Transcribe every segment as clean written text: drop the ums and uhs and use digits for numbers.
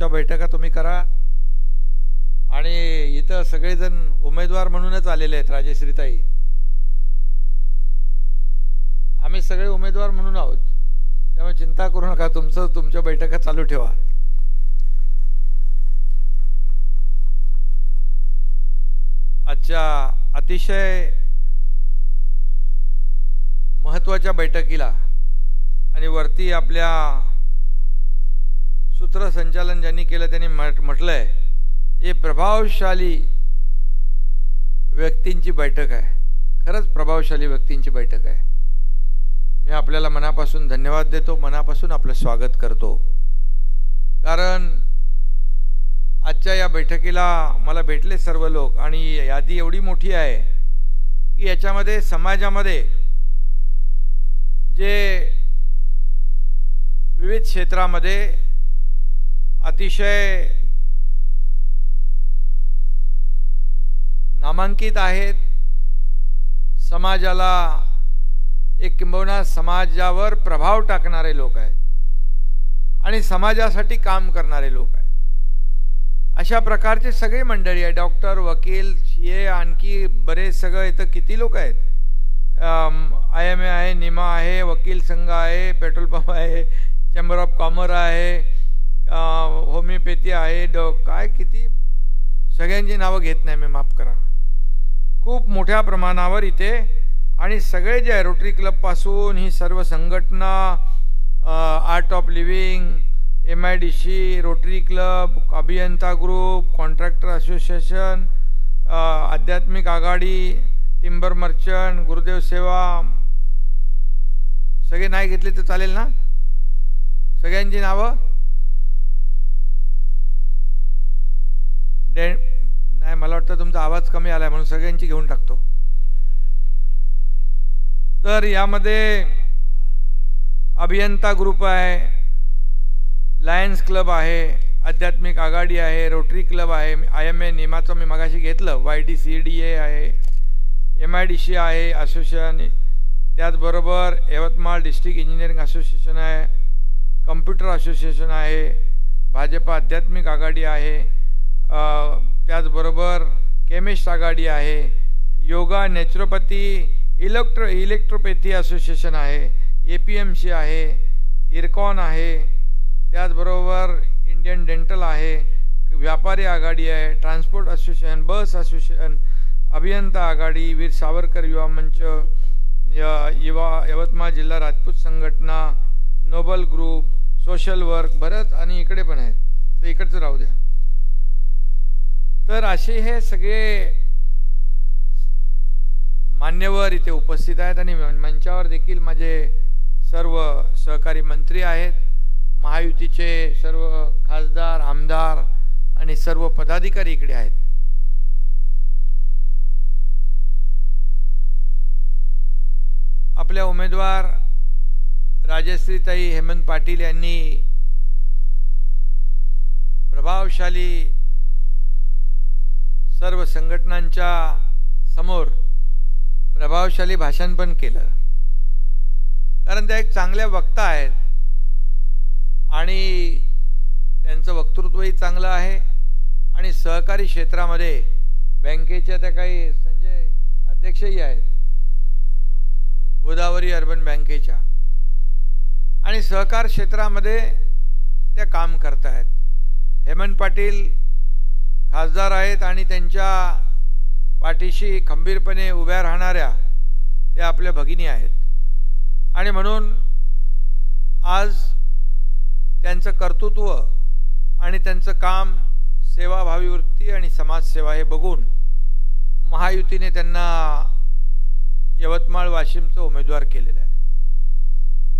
तुमच्या बैठका तुम्ही करा आणि इथं सगळेजण उमेदवार म्हणूनच आलेले आहेत. राजश्रीताई, आम्ही सगळे उमेदवार म्हणून आहोत, त्यामुळे चिंता करू नका. तुमच्या बैठका चालू ठेवा. आजच्या अतिशय महत्त्वाच्या बैठकीला आणि वरती आपल्या सूत्रसंचालन ज्यांनी केलं त्यांनी म्हटलंय हे प्रभावशाली व्यक्तींची बैठक आहे. खरंच प्रभावशाली व्यक्तींची बैठक आहे. मी आपल्याला मनापासून धन्यवाद देतो, मनापासून आपलं स्वागत करतो. कारण आजच्या या बैठकीला मला भेटले सर्व लोक आणि यादी एवढी मोठी आहे की याच्यामध्ये समाजामध्ये जे विविध क्षेत्रामध्ये अतिशय नामांकित आहेत, समाजाला एक किंबहुना समाजावर प्रभाव टाकणारे लोक आहेत आणि समाजासाठी काम करणारे लोक आहेत. अशा प्रकारचे सगळे मंडळी आहे. डॉक्टर, वकील, CA, आणखी बरेच सगळं इथं किती लोक आहेत. IMA आहे, निमा आहे, वकील संघ आहे, पेट्रोल पंप आहे, चेंबर ऑफ कॉमर्स आहे, होमिओपॅथी आहे, काय किती सगळ्यांची नावं घेत नाही मी, माफ करा. खूप मोठ्या प्रमाणावर इथे आणि सगळे जे आहे रोटरी क्लबपासून ही सर्व संघटना, art of living, MIDC, rotary club, अभियंता ग्रुप, कॉन्ट्रॅक्टर असोसिएशन, आध्यात्मिक आघाडी, टिंबर मर्चंट, गुरुदेव सेवा, सगळे नाही घेतले तर चालेल ना? सगळ्यांची नावं नाही, मला वाटतं तुमचा आवाज कमी आलाय म्हणून सगळ्यांची घेऊन टाकतो. तर यामध्ये अभियंता ग्रुप आहे, लायन्स क्लब आहे, आध्यात्मिक आघाडी आहे, रोटरी क्लब आहे, IMA निमाचं मी मगाशी घेतलं, YDCDA आहे, MIDC आहे असोसिएशन, त्याचबरोबर यवतमाळ डिस्ट्रिक्ट इंजिनिअरिंग असोसिएशन आहे, कम्प्युटर असोसिएशन आहे, भाजप आध्यात्मिक आघाडी आहे, त्याचबरोबर केमिस्ट आघाडी आहे, योगा, नॅचरोपॅथी, इलेक्ट्रोपॅथी असोसिएशन आहे, APMC आहे, इरकॉन आहे, त्याचबरोबर इंडियन डेंटल आहे, व्यापारी आघाडी आहे, ट्रान्सपोर्ट असोसिएशन, बस असोसिएशन, अभियंता आघाडी, वीर सावरकर युवा मंच, यवतमाळ जिल्हा राजपूत संघटना, नोबल ग्रुप, सोशल वर्क, बरंच आणि इकडे पण आहेत, तर इकडचं राहू द्या. तर असे हे सगळे मान्यवर इथे उपस्थित आहेत आणि मंचावर देखील माझे सर्व सहकारी मंत्री आहेत, महायुतीचे सर्व खासदार, आमदार आणि सर्व पदाधिकारी इकडे आहेत. आपल्या उमेदवार राजश्रीताई हेमंत पाटील यांनी प्रभावशाली सर्व संघटनांच्या समोर प्रभावशाली भाषण पण केलं. कारण त्या एक चांगल्या वक्ता आहेत आणि त्यांचं वक्तृत्वही चांगलं आहे आणि सहकारी क्षेत्रामध्ये बँकेच्या त्या काही संजय अध्यक्षही आहेत, गोदावरी अर्बन बँकेच्या, आणि सहकार क्षेत्रामध्ये त्या काम करत आहेत. हेमंत पाटील खासदार आहेत आणि त्यांच्या पाठीशी खंबीरपणे उभ्या राहणाऱ्या त्या आपल्या भगिनी आहेत आणि म्हणून आज त्यांचं कर्तृत्व आणि त्यांचं काम, सेवाभावी वृत्ती आणि समाजसेवा हे बघून महायुतीने त्यांना यवतमाळ वाशिमचं उमेदवार केलेलं आहे.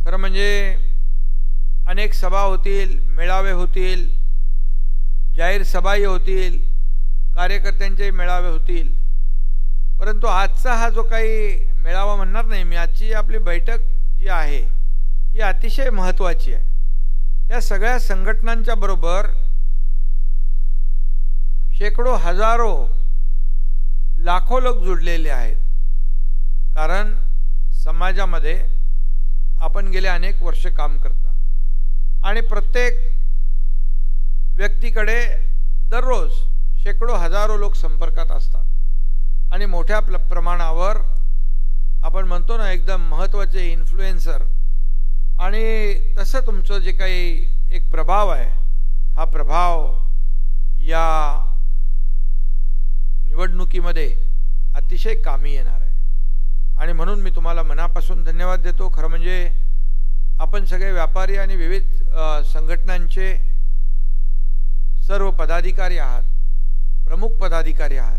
खरं म्हणजे अनेक सभा होतील, मेळावे होतील, जाहीर सभाही होतील, कार्यकर्त्यांचे मेळावे होतील, परंतु आजचा हा जो काही मेळावा म्हणणार नाही मी, आजची आपली बैठक जी आहे ही अतिशय महत्त्वाची आहे. या सगळ्या संघटनांच्या बरोबर शेकडो, हजारो, लाखो लोक जुडलेले आहेत. कारण समाजामध्ये आपण गेले अनेक वर्ष काम करता आणि प्रत्येक व्यक्तीकडे दररोज शेकडो हजारो लोक संपर्कात असतात आणि मोठ्या प्रमाणावर आपण म्हणतो ना एकदम महत्त्वाचे इन्फ्लुएन्सर, आणि तसं तुमचं जे काही एक प्रभाव आहे, हा प्रभाव या निवडणुकीमध्ये अतिशय कामी येणार आहे. आणि म्हणून मी तुम्हाला मनापासून धन्यवाद देतो. खरं म्हणजे आपण सगळे व्यापारी आणि विविध संघटनांचे सर्व पदाधिकारी आहात, प्रमुख पदाधिकारी आहात,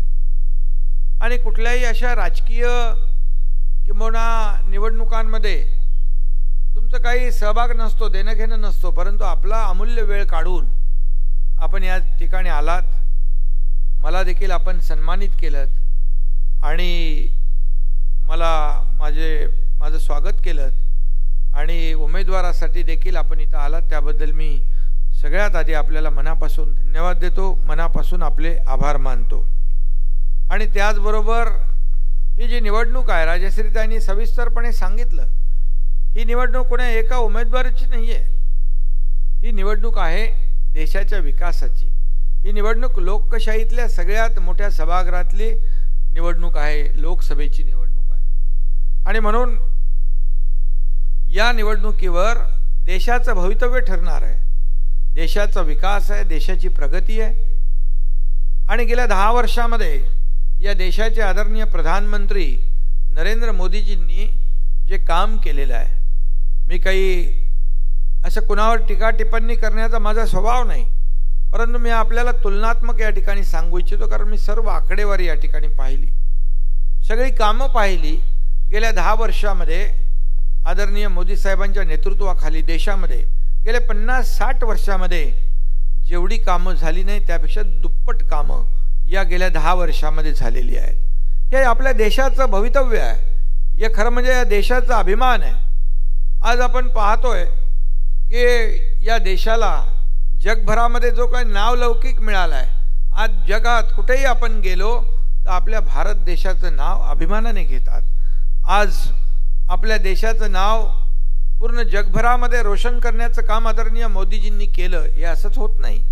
आणि कुठल्याही अशा राजकीय किंवा निवडणुकांमध्ये तुमचं काही सहभाग नसतो, देणं घेणं नसतो, परंतु आपला अमूल्य वेळ काढून आपण या ठिकाणी आलात. मला देखील आपण सन्मानित केलं आणि माझं स्वागत केलं आणि उमेदवारासाठी देखील आपण इथं आलात, त्याबद्दल मी सगळ्यात आधी आपल्याला मनापासून धन्यवाद देतो, मनापासून आपले आभार मानतो. आणि त्याचबरोबर ही जी निवडणूक आहे, राजश्रीताईंनी सविस्तरपणे सांगितलं, ही निवडणूक कोणा एका उमेदवाराची नाही आहे. ही निवडणूक आहे देशाच्या विकासाची. ही निवडणूक लोकशाहीतल्या सगळ्यात मोठ्या सभागृहातली निवडणूक आहे, लोकसभेची निवडणूक आहे. आणि म्हणून या निवडणुकीवर देशाचं भवितव्य ठरणार आहे, देशाचा विकास आहे, देशाची प्रगती आहे. आणि गेल्या 10 वर्षामध्ये या देशाचे आदरणीय प्रधानमंत्री नरेंद्र मोदीजींनी जे काम केलेलं आहे, मी काही असं कुणावर टीका टिप्पणी करण्याचा माझा स्वभाव नाही, परंतु मी आपल्याला तुलनात्मक या ठिकाणी सांगू इच्छितो, कारण मी सर्व आकडेवारी या ठिकाणी पाहिली, सगळी कामं पाहिली. गेल्या 10 वर्षामध्ये आदरणीय मोदी साहेबांच्या नेतृत्वाखाली देशामध्ये गेल्या 50-60 वर्षामध्ये जेवढी कामं झाली नाही त्यापेक्षा दुप्पट कामं या गेल्या 10 वर्षामध्ये झालेली आहेत. हे आपल्या देशाचं भवितव्य आहे, हे खरं म्हणजे या देशाचा अभिमान आहे. आज आपण पाहतोय की या देशाला जगभरामध्ये जो काही नावलौकिक मिळाला आहे, आज जगात कुठेही आपण गेलो तर आपल्या भारत देशाचं नाव अभिमानाने घेतात. आज आपल्या देशाचं नाव पूर्ण जगभरामध्ये रोशन करण्याचं काम आदरणीय मोदीजींनी केलं. हे असंच होत नाही,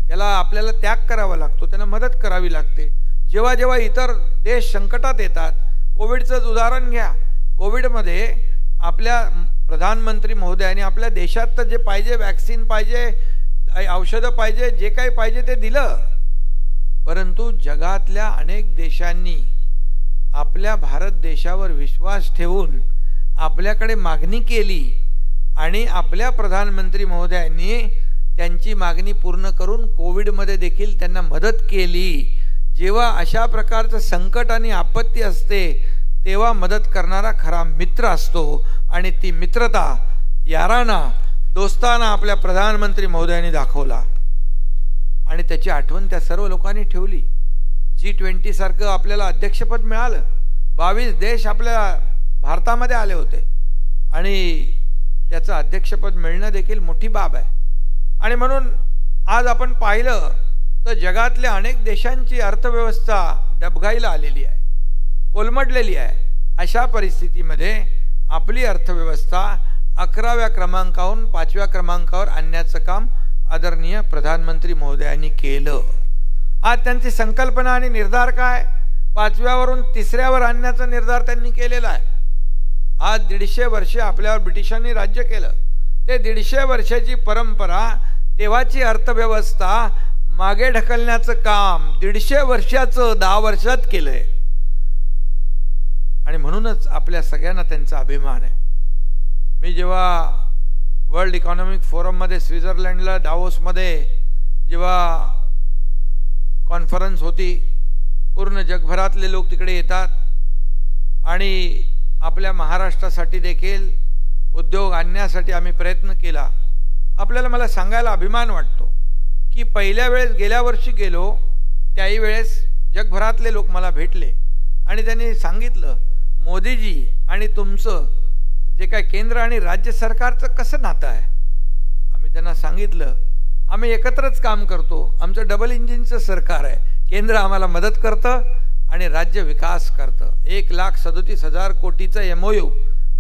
त्याला आपल्याला त्याग करावा लागतो, त्यांना मदत करावी लागते. जेव्हा जेव्हा इतर देश संकटात येतात, कोविडचंच उदाहरण घ्या, कोविडमध्ये आपल्या प्रधानमंत्री महोदयांनी आपल्या देशात तर जे पाहिजे, वॅक्सिन पाहिजे, औषधं पाहिजे, जे काही पाहिजे ते दिलं, परंतु जगातल्या अनेक देशांनी आपल्या भारत देशावर विश्वास ठेवून आपल्याकडे मागणी केली आणि आपल्या प्रधानमंत्री महोदयांनी त्यांची मागणी पूर्ण करून कोविडमध्ये देखील त्यांना मदत केली. जेव्हा अशा प्रकारचं संकट आणि आपत्ती असते तेव्हा मदत करणारा खरा मित्र असतो, आणि ती मित्रता याराना दोस्ताना आपल्या प्रधानमंत्री महोदयांनी दाखवला आणि त्याची आठवण त्या सर्व लोकांनी ठेवली. G20 सारखं आपल्याला अध्यक्षपद मिळालं, 22 देश आपल्या भारतामध्ये आले होते आणि त्याचं अध्यक्षपद मिळणं देखील मोठी बाब आहे. आणि म्हणून आज आपण पाहिलं तर जगातल्या अनेक देशांची अर्थव्यवस्था डबघाईला आलेली आहे, कोलमडलेली आहे. अशा परिस्थितीमध्ये आपली अर्थव्यवस्था 11व्या क्रमांकावरून 5व्या क्रमांकावर आणण्याचं काम आदरणीय प्रधानमंत्री महोदयांनी केलं. आज त्यांची संकल्पना आणि निर्धार काय, 5व्यावरून 3ऱ्यावर आणण्याचा निर्धार त्यांनी केलेला आहे. आज 150 वर्षे आपल्यावर ब्रिटिशांनी राज्य केलं, ते 150 वर्षाची परंपरा, तेव्हाची अर्थव्यवस्था मागे ढकलण्याचं काम 150 वर्षाचं 10 वर्षात केलंय. आणि म्हणूनच आपल्या सगळ्यांना त्यांचा अभिमान आहे. मी जेव्हा वर्ल्ड इकॉनॉमिक फोरममध्ये स्वित्झर्लंडला दावोसमध्ये जेव्हा कॉन्फरन्स होती, पूर्ण जगभरातले लोक तिकडे येतात आणि आपल्या महाराष्ट्रासाठी देखील उद्योग आणण्यासाठी आम्ही प्रयत्न केला. मला सांगायला अभिमान वाटतो की पहिल्या वेळेस गेल्या वर्षी गेलो त्याही वेळेस जगभरातले लोक मला भेटले आणि त्यांनी सांगितलं, मोदीजी आणि तुमचं जे काय केंद्र आणि राज्य सरकारचं कसं नातं आहे. आम्ही त्यांना सांगितलं, आम्ही एकत्रच काम करतो, आमचं डबल इंजिनचं सरकार आहे, केंद्र आम्हाला मदत करतं आणि राज्य विकास करतं. 1,37,000 कोटीचं MOU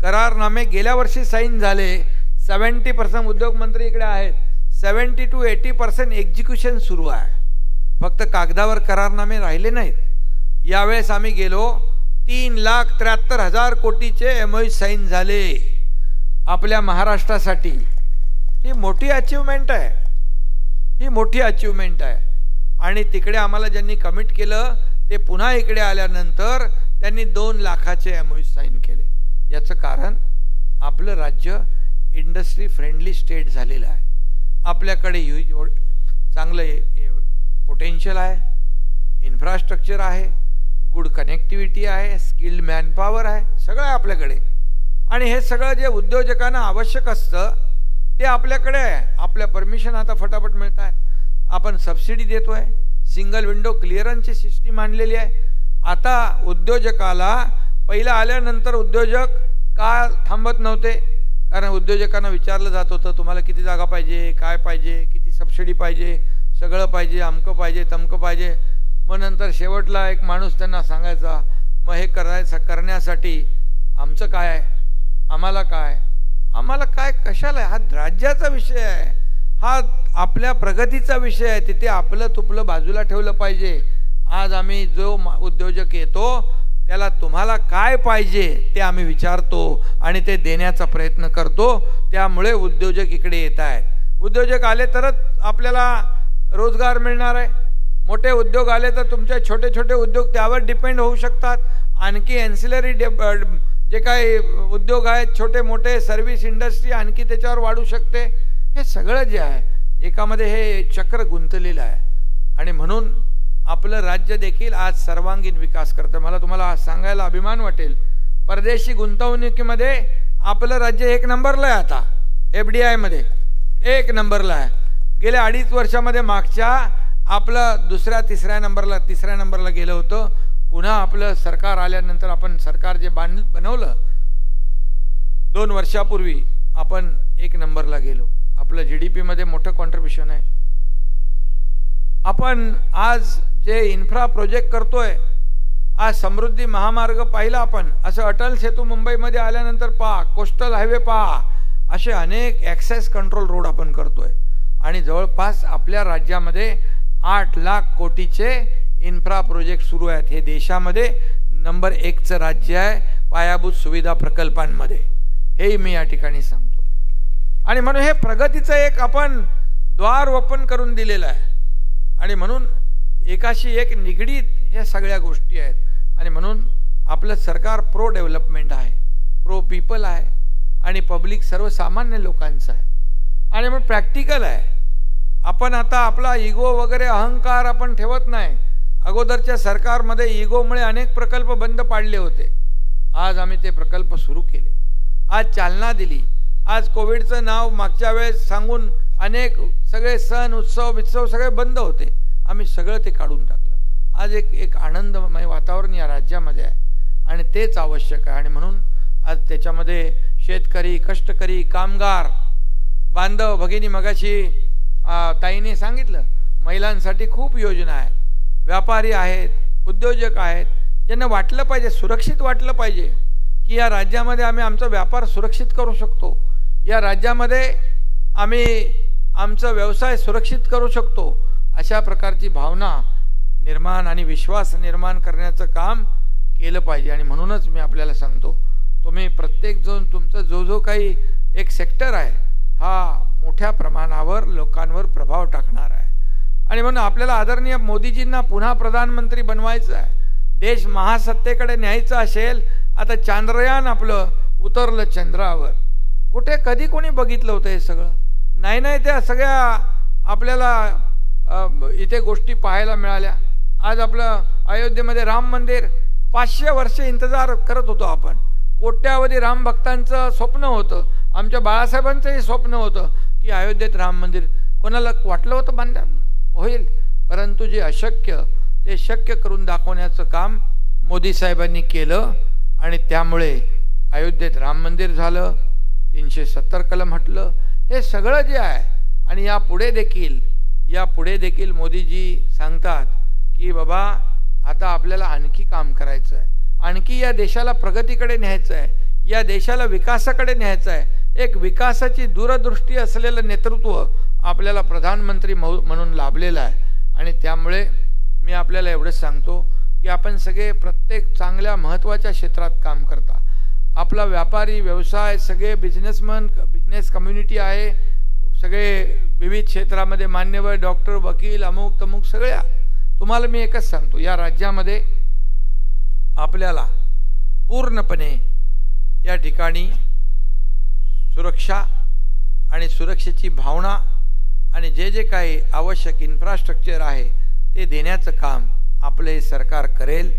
करारनामे गेल्या वर्षी साईन झाले. 70% उद्योग मंत्री इकडे आहेत, 70 to 80% एक्झिक्युशन सुरू आहे. फक्त कागदावर करारनामे राहिले नाहीत. यावेळेस आम्ही गेलो 3,73,000 कोटीचे MOU साईन झाले आपल्या महाराष्ट्रासाठी. ही मोठी अचिव्हमेंट आहे, ही मोठी अचिव्हमेंट आहे. आणि तिकडे आम्हाला ज्यांनी कमिट केलं ते पुन्हा इकडे आल्यानंतर त्यांनी 2 लाखाचे MOU साईन केले. याचं कारण आपलं राज्य इंडस्ट्री फ्रेंडली स्टेट झालेलं आहे. आपल्याकडे चांगलं पोटेन्शियल आहे, इन्फ्रास्ट्रक्चर आहे, गुड कनेक्टिव्हिटी आहे, स्किल्ड मॅनपॉवर आहे, सगळं आहे आपल्याकडे. आणि हे सगळं जे उद्योजकांना आवश्यक असतं ते आपल्याकडे आहे. आपल्या परमिशन आता फटाफट मिळत आहे. आपण सबसिडी देतोय, सिंगल विंडो क्लिअरन्सची सिस्टीम आणलेली आहे. आता उद्योजकाला पहिला आल्यानंतर उद्योजक का थांबत नव्हते, कारण उद्योजकांना विचारलं जात होतं तुम्हाला किती जागा पाहिजे, काय पाहिजे, किती सबसिडी पाहिजे, सगळं पाहिजे, अमकं पाहिजे, तमकं पाहिजे. मग नंतर शेवटला एक माणूस त्यांना सांगायचा मग हे करण्यासाठी आमचं काय आहे, आम्हाला काय कशाला, हा राज्याचा विषय आहे, हा आपल्या प्रगतीचा विषय आहे. तिथे आपलं तुपलं बाजूला ठेवलं पाहिजे. आज आम्ही जो उद्योजक येतो त्याला तुम्हाला काय पाहिजे ते आम्ही विचारतो आणि ते देण्याचा प्रयत्न करतो. त्यामुळे उद्योजक इकडे येत आहेत. उद्योजक आले तरच आपल्याला रोजगार मिळणार आहे. मोठे उद्योग आले तर तुमचे छोटे छोटे उद्योग त्यावर डिपेंड होऊ शकतात. आणखी एन्सिलरी जे काही उद्योग आहेत छोटे मोठे, सर्व्हिस इंडस्ट्री आणखी त्याच्यावर वाढू शकते. हे सगळं जे आहे एकामध्ये हे चक्र गुंतलेलं आहे. आणि म्हणून आपलं राज्य देखील आज सर्वांगीण विकास करतं. मला तुम्हाला सांगायला अभिमान वाटेल, परदेशी गुंतवणुकीमध्ये आपलं राज्य 1 नंबरला आहे. आता FDI मध्ये 1 नंबरला आहे. गेल्या 2.5 वर्षामध्ये मागच्या आपलं तिसऱ्या नंबरला गेलं होतं. पुन्हा आपलं सरकार आल्यानंतर आपण सरकार जे बनवलं 2 वर्षापूर्वी आपण 1 नंबरला गेलो. आपलं GDP मध्ये मोठं कॉन्ट्रिब्युशन आहे. आपण आज जे इन्फ्रा प्रोजेक्ट करतोय, आज समृद्धी महामार्ग पाहिला आपण, असं अटल सेतू मुंबईमध्ये आल्यानंतर पहा, कोस्टल हायवे पहा, असे अनेक ॲक्सेस कंट्रोल रोड आपण करतोय. आणि जवळपास आपल्या राज्यामध्ये 8 लाख कोटीचे इन्फ्रा प्रोजेक्ट सुरू आहेत. हे देशामध्ये नंबर 1चं राज्य आहे पायाभूत सुविधा प्रकल्पांमध्ये. हेही मी या ठिकाणी सांगतो. आणि म्हणून हे प्रगतीचं एक आपण द्वार ओपन करून दिलेलं आहे. आणि म्हणून एकाशी एक निगडीत हे सगळ्या गोष्टी आहेत. आणि म्हणून आपलं सरकार प्रो डेव्हलपमेंट आहे, प्रो पीपल आहे आणि पब्लिक सर्वसामान्य लोकांचं आहे. आणि मग प्रॅक्टिकल आहे. आपण आता आपला इगो वगैरे अहंकार आपण ठेवत नाही. अगोदरच्या सरकारमध्ये इगोमुळे अनेक प्रकल्प बंद पाडले होते. आज आम्ही ते प्रकल्प सुरू केले, आज चालना दिली. आज कोविडचं नाव मागच्या वेळेस सांगून अनेक सगळे सण उत्सव सगळे बंद होते. आम्ही सगळं ते काढून टाकलं. आज एक आनंदमय वातावरण या राज्यामध्ये आहे आणि तेच आवश्यक आहे. आणि म्हणून आज त्याच्यामध्ये शेतकरी, कष्टकरी, कामगार बांधव, भगिनी मगाशी ताईने सांगितलं, महिलांसाठी खूप योजना आहेत. व्यापारी आहेत, उद्योजक आहेत, ज्यांना वाटलं पाहिजे, सुरक्षित वाटलं पाहिजे की या राज्यामध्ये आम्ही आमचा व्यापार सुरक्षित करू शकतो, या राज्यामध्ये आम्ही आमचा व्यवसाय सुरक्षित करू शकतो. अशा प्रकारची भावना निर्माण आणि विश्वास निर्माण करण्याचं काम केलं पाहिजे. आणि म्हणूनच मी आपल्याला सांगतो, तुम्ही प्रत्येक जण तुमचं जो काही एक सेक्टर आहे हा मोठ्या प्रमाणावर लोकांवर प्रभाव टाकणार आहे. आणि म्हणून आपल्याला आदरणीय मोदीजींना पुन्हा प्रधानमंत्री बनवायचं आहे. देश महासत्तेकडे न्यायचं असेल. आता चांद्रयान आपलं उतरलं चंद्रावर. कुठे कधी कोणी बघितलं होतं हे सगळं? नाही त्या सगळ्या आपल्याला इथे गोष्टी पाहायला मिळाल्या. आज आपलं अयोध्येमध्ये राम मंदिर 500 वर्ष इंतजार करत होतो आपण. कोट्यावधी राम भक्तांचं स्वप्न होतं, आमच्या बाळासाहेबांचंही स्वप्न होतं की अयोध्येत राम मंदिर. कोणाला वाटलं होतं बांधा होईल, परंतु जे अशक्य ते शक्य करून दाखवण्याचं काम मोदी साहेबांनी केलं. आणि त्यामुळे अयोध्येत राम मंदिर झालं, 370 कलम हटलं. हे सगळं जे आहे. आणि यापुढे देखील मोदीजी सांगतात की बाबा आता आपल्याला आणखी काम करायचं आहे, आणखी या देशाला प्रगतीकडे न्यायचं आहे, या देशाला विकासाकडे न्यायचं आहे. एक विकासाची दूरदृष्टी असलेलं नेतृत्व आपल्याला प्रधानमंत्री म्हणून लाभलेला आहे. आणि त्यामुळे मी आपल्याला एवढंच सांगतो की आपण सगळे प्रत्येक चांगल्या महत्त्वाच्या क्षेत्रात काम करता. आपला व्यापारी व्यवसाय सगळे बिझनेसमन बिझनेस कम्युनिटी आहे, सगळे विविध क्षेत्रामध्ये मान्यवर डॉक्टर वकील अमुक तमुक सगळ्या. तुम्हाला मी एकच सांगतो, या राज्यामध्ये आपल्याला पूर्णपणे या ठिकाणी सुरक्षा आणि सुरक्षेची भावना आणि जे जे काही आवश्यक इन्फ्रास्ट्रक्चर आहे ते देण्याचं काम आपले हे सरकार करेल.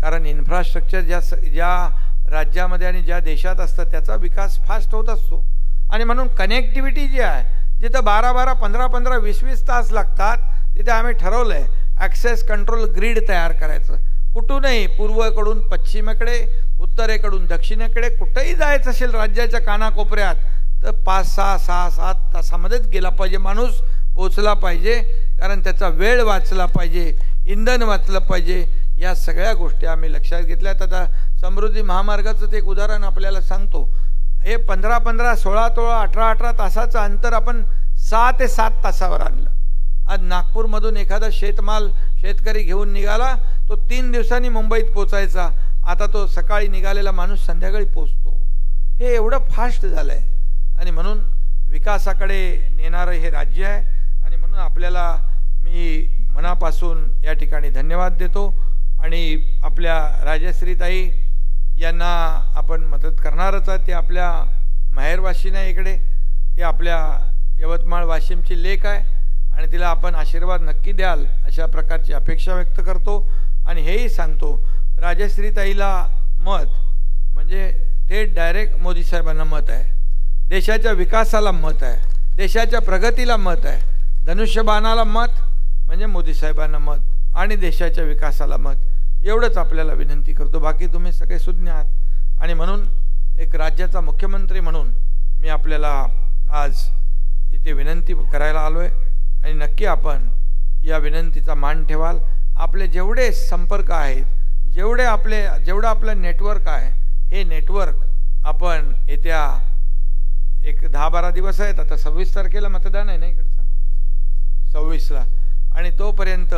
कारण इन्फ्रास्ट्रक्चर ज्या राज्यामध्ये आणि ज्या देशात असतं त्याचा विकास फास्ट होत असतो. आणि म्हणून कनेक्टिव्हिटी जी आहे, जिथं 12-12, 15-15, 20-20 तास लागतात, तिथे आम्ही ठरवलं आहे ॲक्सेस कंट्रोल ग्रीड तयार करायचं. कुठूनही पूर्वेकडून पश्चिमेकडे, उत्तरेकडून दक्षिणेकडे कुठेही जायचं असेल राज्याच्या कानाकोपऱ्यात तर 5-6-7 तासामध्येच गेला पाहिजे, माणूस पोचला पाहिजे. कारण त्याचा वेळ वाचला पाहिजे, इंधन वाचलं पाहिजे. या सगळ्या गोष्टी आम्ही लक्षात घेतल्यात. आता समृद्धी महामार्गाचं ते एक उदाहरण आपल्याला सांगतो. हे 15-15, 16-16, 18-18 तासाचं अंतर आपण 6 ते 7 तासावर आणलं. आज नागपूरमधून एखादा शेतकरी घेऊन निघाला तो 3 दिवसांनी मुंबईत पोचायचा. आता तो सकाळी निघालेला माणूस संध्याकाळी पोचतो. हे एवढं फास्ट झालं आहे. आणि म्हणून विकासाकडे नेणारं हे राज्य आहे. आणि म्हणून आपल्याला मी मनापासून या ठिकाणी धन्यवाद देतो. आणि आपल्या राजश्रीताई यांना आपण मदत करणारच आहे. ते आपल्या माहेरवाशीन आहे इकडे, ते आपल्या यवतमाळ वाशिमची लेक आहे आणि तिला आपण आशीर्वाद नक्की द्याल अशा प्रकारची अपेक्षा व्यक्त करतो. आणि हेही सांगतो, राजश्रीताईला मत म्हणजे थेट डायरेक्ट मोदी साहेबांना मत आहे, देशाच्या विकासाला मत आहे, देशाच्या प्रगतीला मत आहे. धनुष्यबाणाला मत म्हणजे मोदी साहेबांना मत आणि देशाच्या विकासाला मत. एवढंच आपल्याला विनंती करतो. बाकी तुम्ही सगळे सुज्ञ आहात. आणि म्हणून एक राज्याचा मुख्यमंत्री म्हणून मी आपल्याला आज इथे विनंती करायला आलो आहे. आणि नक्की आपण या विनंतीचा मान ठेवाल. आपले जेवढे संपर्क आहेत, जेवढं आपलं नेटवर्क आहे, हे नेटवर्क आपण येत्या एक 10-12 दिवस आहेत. आता 26 तारखेला मतदान आहे ना इकडचं, 26ला. आणि तोपर्यंत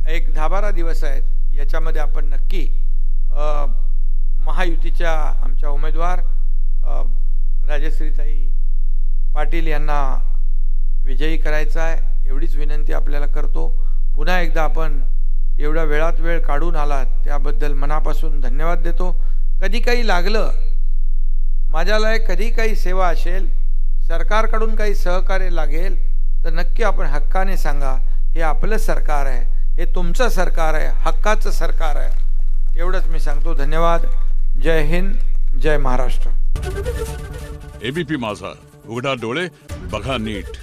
एक 10-12 दिवस आहेत. याच्यामध्ये आपण नक्की महायुतीच्या आमच्या उमेदवार राजश्रीताई पाटील यांना विजयी करायचा आहे. एवढीच विनंती आपल्याला करतो. पुन्हा एकदा आपण एवढ्या वेळात वेळ काढून आलात त्याबद्दल मनापासून धन्यवाद देतो. कधी काही लागलं, माझ्याला कधी काही सेवा असेल, सरकारकडून काही सहकार्य लागेल तर नक्की आपण हक्काने सांगा. हे आपलं सरकार आहे, हे तुमचं सरकार आहे, हक्काचं सरकार आहे. एवढंच मी सांगतो. धन्यवाद. जय हिंद, जय महाराष्ट्र. एबीपी माझा, उघडा डोळे बघा नीट.